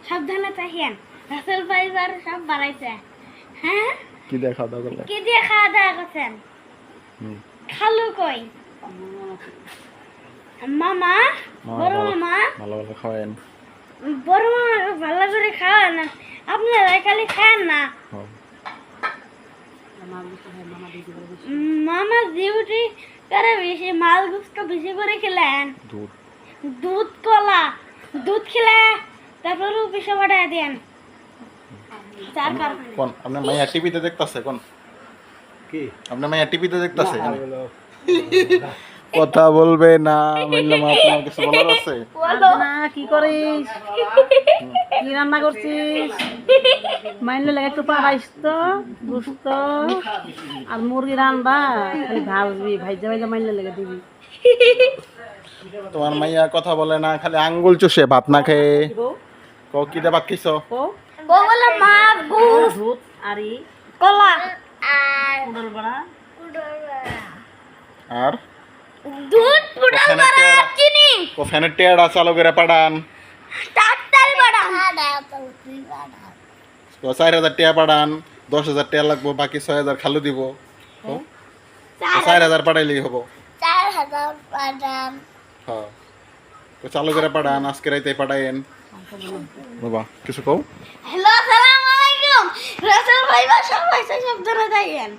সাবধানে থাকিয়েন। রাসেল ভাইবার সব বাড়াইছে। হ্যাঁ কি দিয়ে খাওয়া দাওয়া করলে? কি দিয়ে খাওয়া দাওয়া করছেন? খালু কই? মামা, বড় মামা ভালো ভালো খাওয়ায়েন। বড় মামা ভালো করে খাওয়ান না, আপনারা খালি খান না। মামা ডিউটি করে বেশি, মাল গুস্ত বেশি করে খেলেন। দুধ কলা দুধ খেলে তারপরে পিসা বাড়ায় দেন। চার কারণে কোন আপনার মাইয়া টিভিতে দেখতাছে? কোন কি আপনার মাইয়া টিভিতে দেখতাছে? কথা বলবে না। বললাম আপনার কিছু বলার আছে? না কি করিস, কি রান্না করছিস? মাইনলে লাগে একটু পারাইস তো, গুস্ত আর মুরগি রান্না খালি ভাজবি, ভাইজা ভাইজা মাইনলে লেগে দিবি। তোমার মাইয়া কথা বলে না, খালি আঙ্গুল চুষে ভাত না খেয়ে। কও কি দে ভাত খাইছো? বলে মাছ গুস দুধ আরি কলা উডল বড়া আর দুধ পুডল বড়া চিনি ও ফ্যানের টেয়ারা চালু করে পাঠান। তাড়াতাড়ি বড়া তো 4000 টাকা পাঠান, 10000 টাকা লাগবো, বাকি 6000 খালু দিব। 4000 পাঠাইলেই হবো। 4000 পাঠান। হ্যাঁ তো চালু করে পাঠান, আজকে রাইতে পাঠাইন। বাবা কিছু কও? হ্যালো আসসালামু আলাইকুম। রাসেল ভাই বা সবাই সাবধানে থাকেন।